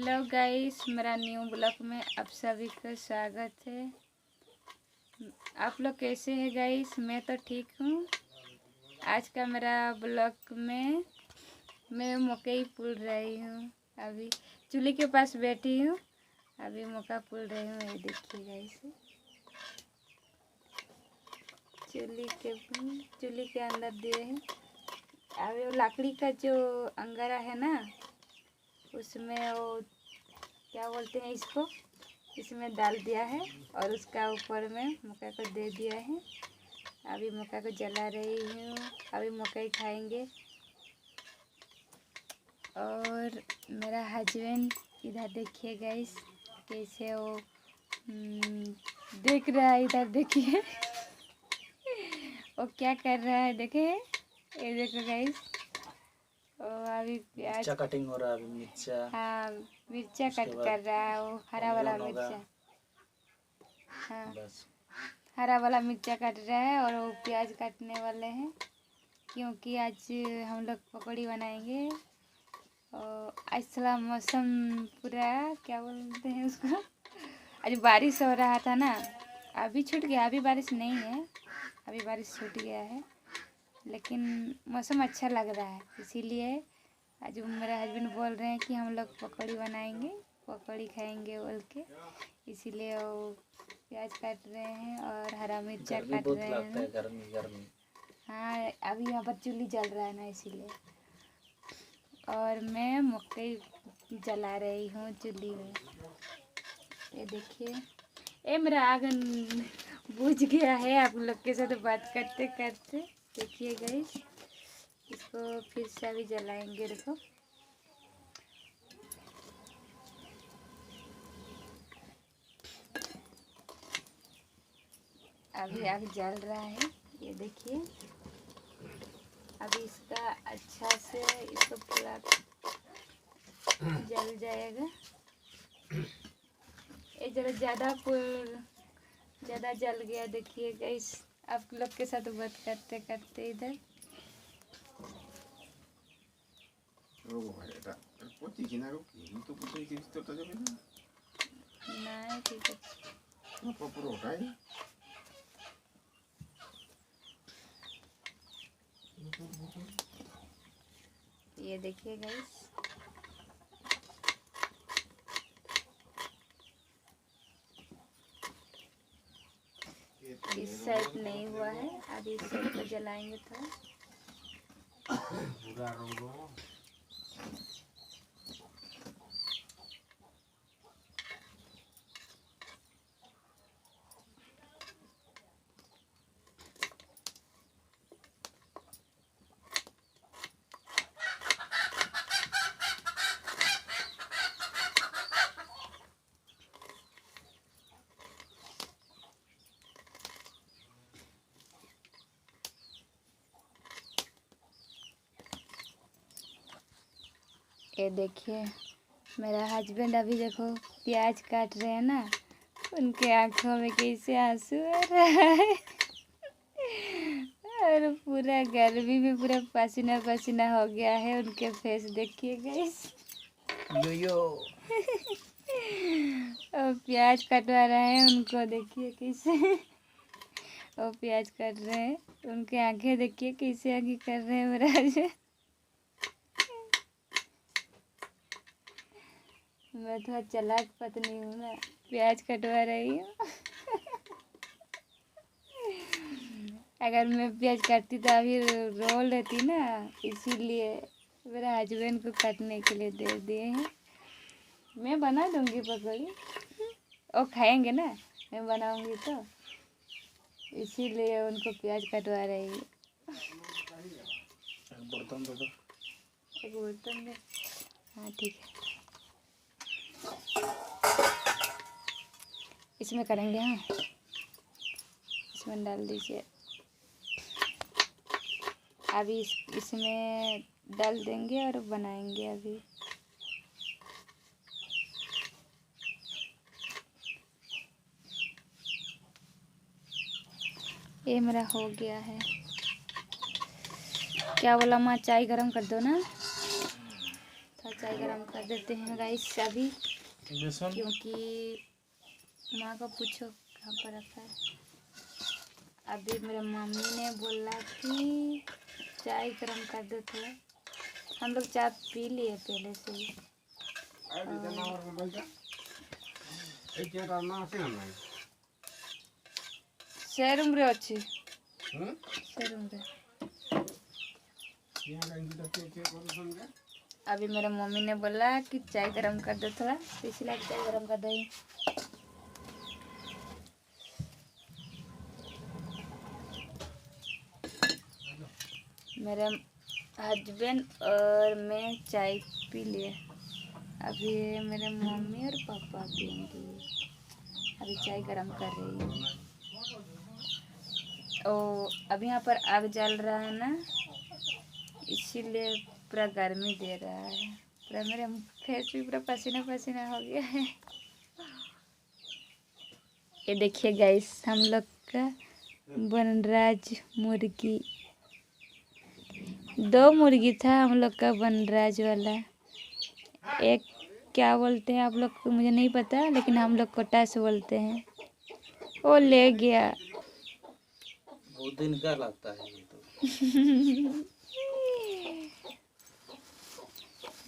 Hello guys, मेरा new blog में आप सभी का स्वागत है। आप लोग कैसे हैं गाइस? मैं तो ठीक हूँ। आज का मेरा ब्लॉग में मैं मकई पुल रही हूँ। अभी चूल्हे के पास बैठी हूँ, अभी मक्का पुल रही हूँ। ये देखिए गाइस, चूल्हे के अंदर दिए हैं। अभी वो लकड़ी का जो अंगारा है ना, उसमें वो क्या बोलते हैं इसको, इसमें डाल दिया है और उसका ऊपर में मक्का को दे दिया है। अभी मक्का को जला रही हूँ। अभी मकई खाएंगे। और मेरा हस्बैंड इधर देखिए गाइस, कैसे वो देख रहा है। इधर देखिए वो क्या कर रहा है, देखे। ये देखो गाइस, अभी प्याज कटिंग हो रहा है। अभी मिर्चा, हाँ मिर्चा कट कर रहा है। वो हरा वाला मिर्चा, हाँ बस हरा वाला मिर्चा काट रहा है। और वो प्याज काटने वाले हैं, क्योंकि आज हम लोग पकौड़ी बनाएंगे। और आज थोड़ा मौसम पूरा क्या बोलते हैं उसको, आज बारिश हो रहा था ना, अभी छूट गया। अभी बारिश नहीं है, अभी बारिश छूट गया है, लेकिन मौसम अच्छा लग रहा है। इसीलिए आज मेरे हस्बैंड बोल रहे हैं कि हम लोग पकौड़ी बनाएंगे, पकौड़ी खाएंगे बोल के। इसीलिए वो प्याज काट रहे हैं और हरा मिर्चा काट रहे हैं। गर्मी। हाँ, अभी यहाँ पर चूल्ही जल रहा है ना, इसीलिए। और मैं मकई जला रही हूँ चूल्ही में। ये देखिए, ये मेरा आंगन बुझ गया है आप लोग के साथ बात करते करते। देखिए गाइस, इसको फिर से अभी जलाएंगे। देखो, अभी आग जल रहा है। ये देखिए, अभी इसका अच्छा से इसको पूरा जल जाएगा। ये जरा ज़्यादा जल गया। देखिए गाइस, आप लोग के साथ बात करते करते इधर नहीं, ठीक है। ये देखिए गाइस, इस साइड नहीं हुआ है, अभी इस साइड को जलाएंगे तो। ये देखिए, मेरा हस्बैंड अभी देखो प्याज काट रहे हैं ना, उनके आँखों में कैसे आंसू आ रहा है और पूरा गर्मी में पूरा पसीना पसीना हो गया है उनके फेस। देखिए गाइस, और प्याज कटवा रहे हैं उनको। देखिए कैसे वो प्याज काट रहे हैं, उनके आंखें देखिए कैसे आगे कर रहे हैं मेरा हस्बैंड। मैं थोड़ा चालाक पत्नी हूँ ना, प्याज कटवा रही हूँ अगर मैं प्याज काटती तो अभी रोल रहती ना, इसीलिए मेरा हस्बैंड को काटने के लिए दे दिए हैं। मैं बना दूँगी पकौड़ी, वो खाएंगे ना, मैं बनाऊँगी तो, इसीलिए उनको प्याज कटवा रही हूँ। एक बर्तन में, हाँ ठीक है, इसमें करेंगे। हाँ, इसमें डाल दीजिए। अभी इसमें डाल देंगे और बनाएंगे। अभी ये मेरा हो गया है। क्या बोला माँ? चाय गरम कर दो ना, थोड़ा चाय गरम कर देते हैं गाइस अभी, बेसन क्योंकि माँ को पूछो कहाँ पर रखा है। अभी मेरे मम्मी ने बोला कि चाय गरम कर दो थोड़ा। हम लोग चाय पी लिए पहले से ही। से रूम रे अच्छी से रूम रे। अभी मेरे मम्मी ने बोला कि चाय गरम कर दो थोड़ा, तो इसलिए चाय गरम कर दो। मेरे हस्बैंड और मैं चाय पी लिए। अभी मेरे मम्मी और पापा पियेंगे। अभी चाय गरम कर रही हूँ। ओ अभी यहाँ पर आग जल रहा है ना, इसीलिए पूरा गर्मी दे रहा है। पूरा मेरे फेस भी पूरा पसीना पसीना हो गया है। ये देखिए गाइस, हम लोग का बनराज मुर्गी, 2 मुर्गी था हम लोग का बनराज वाला। एक क्या बोलते हैं आप लोग को मुझे नहीं पता, लेकिन हम लोग कोटास बोलते हैं। वो ले गया। बहुत दिन का लगता है ये तो।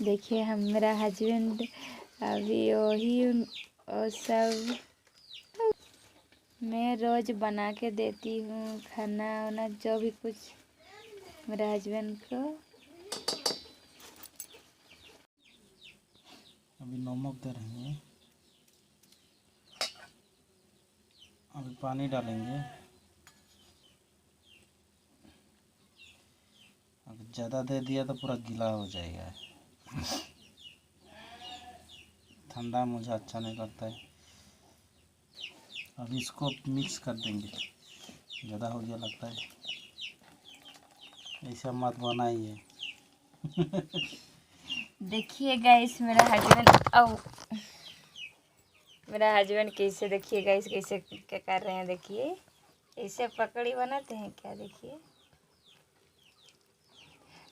देखिए मेरा हस्बैंड अभी वही और सब मैं रोज बना के देती हूँ खाना वाना जो भी कुछ मेरे हस्बैंड को। अभी नमक दे रहे हैं, अभी पानी डालेंगे। अगर ज़्यादा दे दिया तो पूरा गीला हो जाएगा। ठंडा मुझे अच्छा नहीं लगता है। अब इसको मिक्स कर देंगे। ज़्यादा हो गया लगता है, ऐसा मत बनाइए। देखिए गाइस मेरा हस्बैंड कैसे, देखिए गाइस कैसे क्या कर रहे हैं। देखिए ऐसे पकड़ी बनाते हैं क्या। देखिए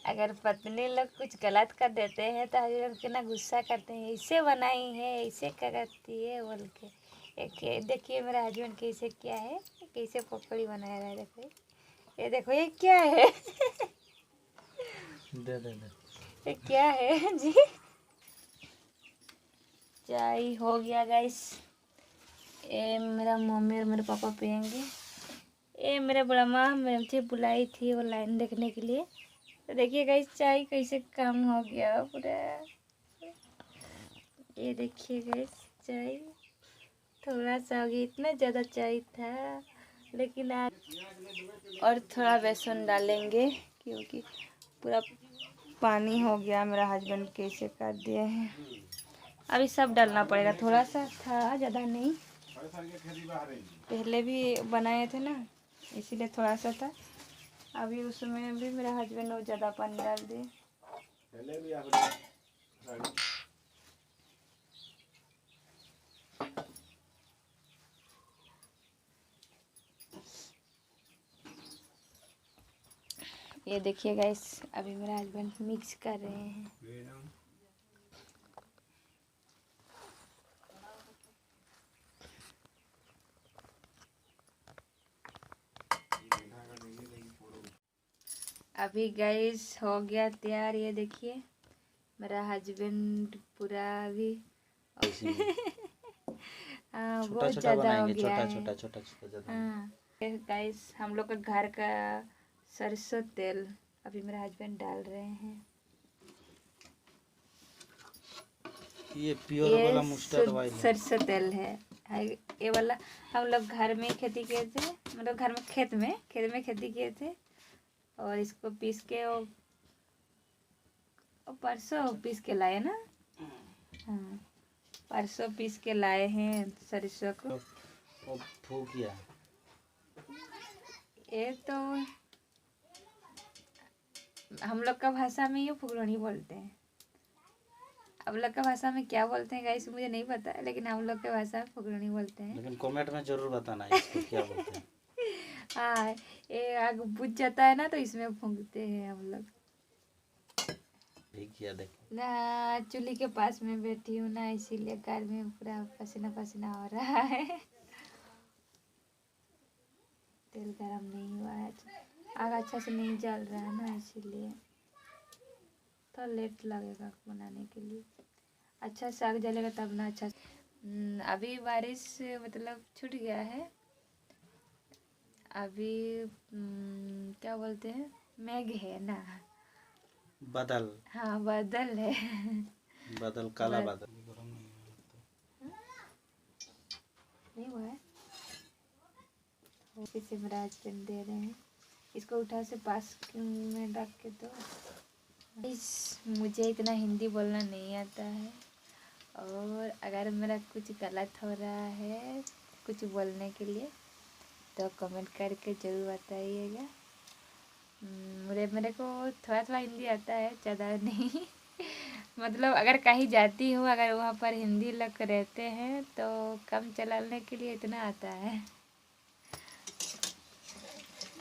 अगर पत्नी लोग कुछ गलत कर देते हैं तो हस्बैंड कितना गुस्सा करते हैं, ऐसे बनाई है ऐसे करती है बोल के। एक देखिए मेरा हस्बैंड कैसे क्या है, कैसे पकड़ी बना रहा है। देखो ये क्या है। दे दे दे। ये क्या है जी। चाय हो गया गाइस। ये मेरा मम्मी और मेरे पापा पियेंगे। ये मेरे बड़ा माँ मुझे बुलाई थी वो लाइन देखने के लिए। तो देखिए गाइस चाय कैसे कम हो गया पूरा। ये देखिए गाइस चाय थोड़ा सा हो गया, इतना ज़्यादा चाय था लेकिन आज और थोड़ा बेसन डालेंगे, क्योंकि पूरा पानी हो गया। मेरा हस्बैंड कैसे कर दिए हैं। अभी सब डालना पड़ेगा, थोड़ा सा था ज़्यादा नहीं। पहले भी बनाए थे ना, इसीलिए थोड़ा सा था। अभी उसमें भी मेरा हस्बैंड और ज़्यादा पानी डाल दिए। ये देखिए गाइस अभी मेरा हस्बैंड मिक्स कर रहे हैं। अभी गाइस हो गया तैयार। ये देखिए मेरा हस्बैंड पूरा अभी हाँ छोटा बहुत छोटा ज़्यादा हो बनाएंगे, गया छोटा है। छोटा छोटा छोटा ज़्यादा। हाँ गाइस हम लोग का घर का सरसों तेल अभी मेरा हस्बैंड डाल रहे हैं। ये प्योर वाला मस्टर्ड ऑयल है। सरसों तेल है। ये वाला हम लोग घर में खेती किए थे, मतलब घर में खेत में खेती किए थे। और इसको पीस के वो परसों पीस के लाए ना। हाँ परसों पीस के लाए हैं सरसों को। वो फूक गया। ये तो हम लोग का भाषा में ये फुगड़ोनी बोलते हैं। आप लोग का भाषा में क्या बोलते हैं गाइस मुझे नहीं पता, लेकिन हम लोग के भाषा में फुगड़ोनी बोलते हैं। लेकिन कमेंट में जरूर बताना इसको क्या बोलते हैं। हाँ ये आग बुझ जाता है ना तो इसमें फूंकते हैं हम लोग। भी किया देखे। ना चूल्हे के पास में बैठी हूँ ना, इसीलिए गर्मी में पूरा पसीना पसीना हो रहा है। तेल गरम नहीं हुआ है, आग अच्छा से नहीं जल रहा है ना, इसीलिए थोड़ा लेट लगेगा बनाने के लिए। अच्छा से आग जलेगा तब ना अच्छा अभी बारिश मतलब छूट गया है। अभी क्या बोलते हैं, मेघ है ना, बादल। हाँ बादल है। बादल, काला बादल। नहीं हुआ है, इसे मेरा हस्बैंड दे रहे हैं। इसको उठा से पास में रख के दो। मुझे इतना हिंदी बोलना नहीं आता है, और अगर मेरा कुछ गलत हो रहा है कुछ बोलने के लिए तो कमेंट करके ज़रूर बताइएगा। मेरे को थोड़ा थोड़ा हिंदी आता है, ज़्यादा नहीं। मतलब अगर कहीं जाती हूँ, अगर वहाँ पर हिंदी लोग रहते हैं तो काम चलाने के लिए इतना आता है।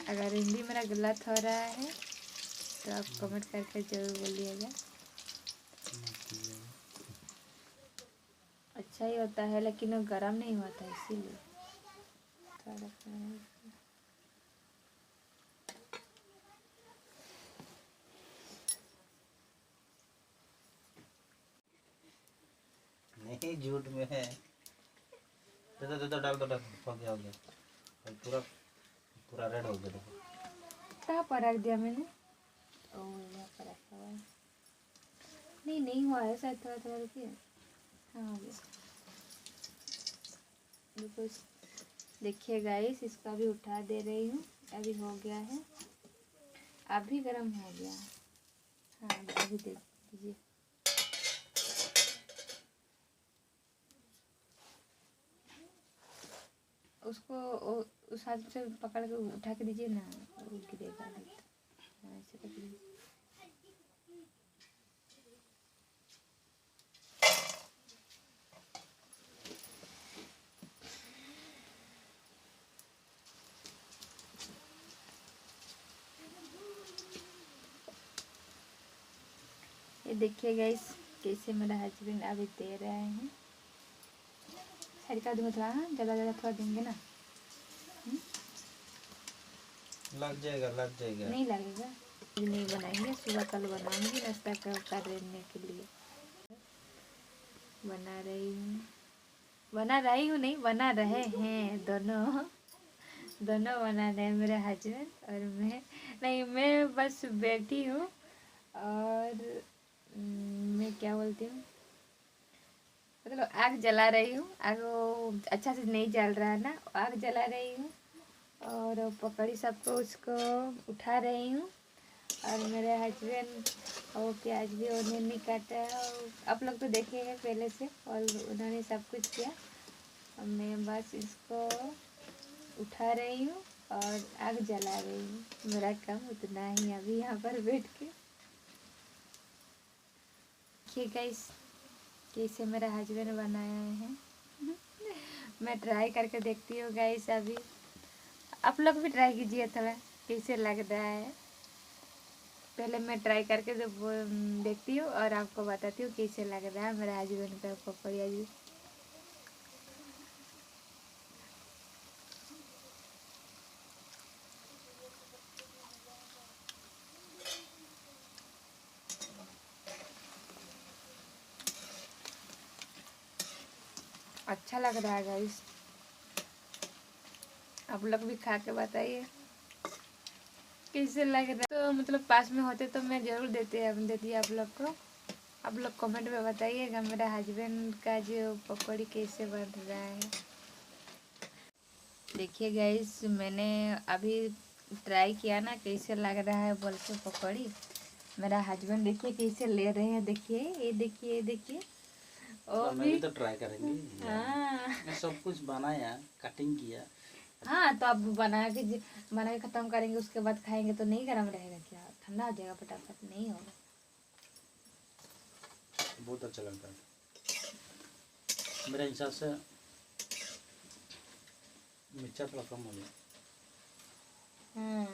अगर हिंदी मेरा गलत हो रहा है तो आप कमेंट करके ज़रूर बोलिएगा। अच्छा ही होता है, लेकिन वो गर्म नहीं होता है, इसीलिए थोड़ा नहीं, झूठ में है। दे दो डाल दो, हो गया हो गया। और पूरा पूरा रेड हो गया देखो। कहाँ पर रख दिया मैंने? ओह यहाँ पर रखा हुआ है। नहीं हुआ है शायद, थोड़ा थोड़ा रुकिए। हाँ हो गया। देखो देखिए गाइस, इसका भी उठा दे रही हूँ। अभी हो गया है, अभी गर्म हो गया है। हाँ अभी दे दीजिए। उसको उस हाथ से पकड़ के उठा के दीजिए ना, वो गिरेगा नहीं। हाँ ऐसे कर दीजिए। ये देखिए गाइस, कैसे मेरा हस्बैंड अभी दे रहे हैं। साइड का दूंगा थोड़ा, हाँ ज़्यादा ज़्यादा थोड़ा देंगे ना। लग जाएगा लग जाएगा। नहीं लगेगा, नहीं बनाएंगे, सुबह कल बनाऊंगी नाश्ता करने के लिए। बना रही हूँ नहीं, बना रहे हैं दोनों। दोनों बना रहे हैं, मेरे हस्बैंड और मैं। नहीं, मैं बस बैठी हूँ, और मैं क्या बोलती हूँ, मतलब आग जला रही हूँ। आग वो अच्छा से नहीं जल रहा है ना, आग जला रही हूँ, और पकौड़ी सबको उसको उठा रही हूँ। और मेरे हस्बैंड वो प्याज भी उन्होंने काटा है, और आप लोग तो देखे हैं पहले से, और उन्होंने सब कुछ किया। और मैं बस इसको उठा रही हूँ और आग जला रही हूँ। मेरा काम उतना ही अभी यहाँ पर बैठ के। देखिए गाइस, कैसे मेरा हस्बैंड बनाया है। मैं ट्राई करके देखती हूँ गाइस। अभी आप लोग भी ट्राई कीजिए थोड़ा, कैसे लग रहा है। पहले मैं ट्राई करके देखती हूँ और आपको बताती हूँ कैसे लग रहा है मेरा हस्बैंड का पकौड़िया जी। अच्छा लग रहा है गाइस, आप लोग भी खा के बताइए कैसे लग रहा है। तो मतलब पास में होते तो मैं ज़रूर देती आप लोग को। आप लोग कमेंट में बताइएगा मेरा हस्बैंड का जो पकौड़ी कैसे बन रहा है। देखिए गाइस, मैंने अभी ट्राई किया ना, कैसे लग रहा है बोल के पकौड़ी। मेरा हस्बैंड देखिए कैसे ले रहे हैं, देखिए ये देखिए ये देखिए। और मैं भी तो ट्राई करेंगे। हाँ मैं सब कुछ बनाया, कटिंग किया। हाँ, तो अब बना के ख़त्म करेंगे, उसके बाद खाएंगे तो नहीं गर्म रहेगा क्या? ठंडा हो जाएगा फटाफट, नहीं होगा। बहुत अच्छा लगता है मेरे हिसाब से। मिर्चा थोड़ा कम हो गया। हाँ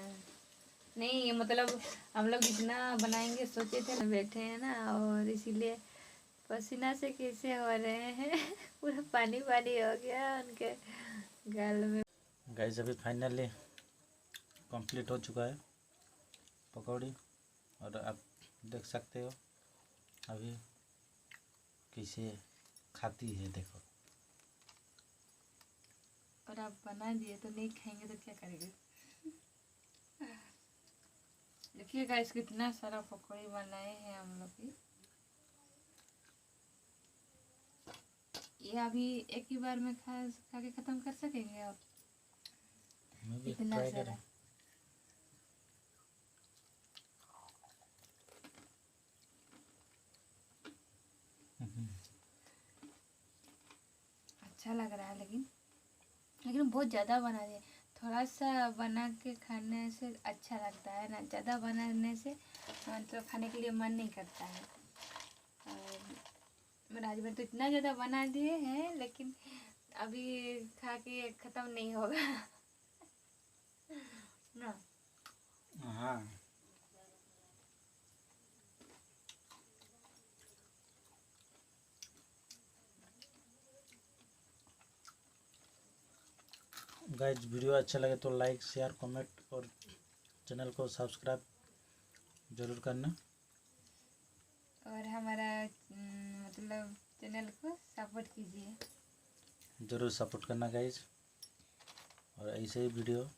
नहीं मतलब हम लोग जितना बनाएंगे सोचे थे, बैठे हैं ना, और इसीलिए पसीना से कैसे हो रहे हैं पूरा पानी पानी हो गया उनके गाल में। गाइस अभी फाइनली कंप्लीट हो चुका है पकौड़ी, और आप देख सकते हो अभी कैसे खाती है, देखो। और आप बना दिए तो नहीं खाएंगे तो क्या करेंगे। देखिए गाइस कितना सारा पकौड़ी बनाए हैं हम लोग की। ये अभी एक ही बार में खा के ख़त्म कर सकेंगे आप? मैं भी इतना ट्राई सारा। करें। अच्छा लग रहा है, लेकिन बहुत ज़्यादा बना दिए। थोड़ा सा बना के खाने से अच्छा लगता है ना, ज़्यादा बनाने से मतलब खाने के लिए मन नहीं करता है। और आज भर तो इतना ज़्यादा बना दिए हैं, लेकिन अभी खा के ख़त्म नहीं होगा ना। हाँ गाइस, वीडियो अच्छा लगे तो लाइक शेयर कमेंट और चैनल को सब्सक्राइब जरूर करना। और हमारा मतलब चैनल को सपोर्ट कीजिए, ज़रूर सपोर्ट करना गाइस, और ऐसे ही वीडियो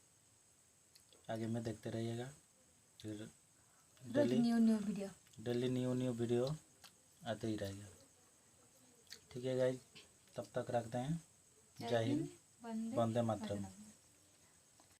आगे में देखते रहिएगा। फिर डेली न्यू वीडियो आते ही रहेगा। ठीक है गाइस, तब तक रखते हैं। जय हिंद, वंदे मातरम।